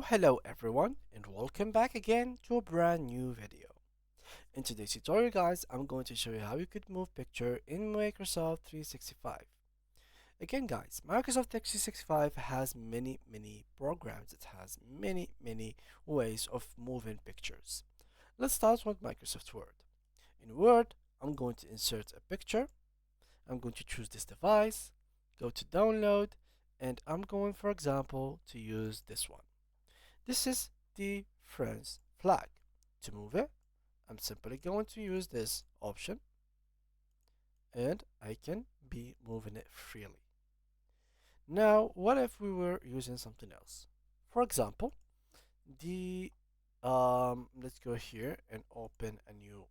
Hello everyone and welcome back again to a brand new video. In today's tutorial guys, I'm going to show you how you could move picture in Microsoft 365. Again guys, Microsoft 365 has many programs. It has many ways of moving pictures. Let's start with Microsoft Word. In Word, I'm going to insert a picture. I'm going to choose this device, go to download, and I'm going for example to use this one. This is the France flag. To move it, I'm simply going to use this option and I can be moving it freely. Now, what if we were using something else? For example, the let's go here and open a new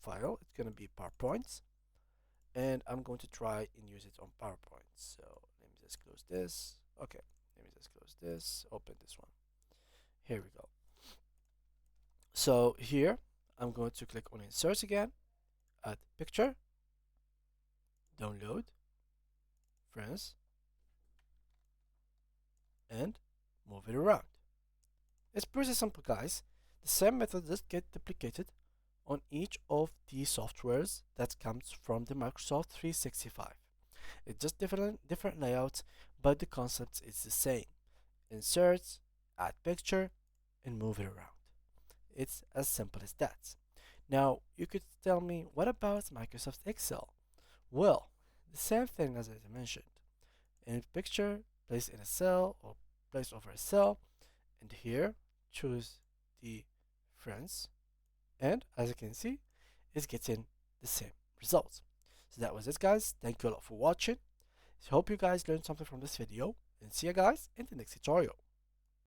file. It's gonna be PowerPoint, and I'm going to try and use it on PowerPoint. So let me just close this. Okay, let me just close this. Open this one. Here we go. So here I'm going to click on insert again, add picture, download, France, and move it around. It's pretty simple guys. The same method just get duplicated on each of the softwares that comes from the Microsoft 365. It's just different layouts, but the concept is the same. Insert, add picture, and move it around. It's as simple as that. Now, you could tell me, what about Microsoft Excel? Well, the same thing as I mentioned. In picture, place in a cell or place over a cell, and here choose the friends, and as you can see, it's getting the same results. So that was it guys. Thank you a lot for watching. So hope you guys learned something from this video, and see you guys in the next tutorial.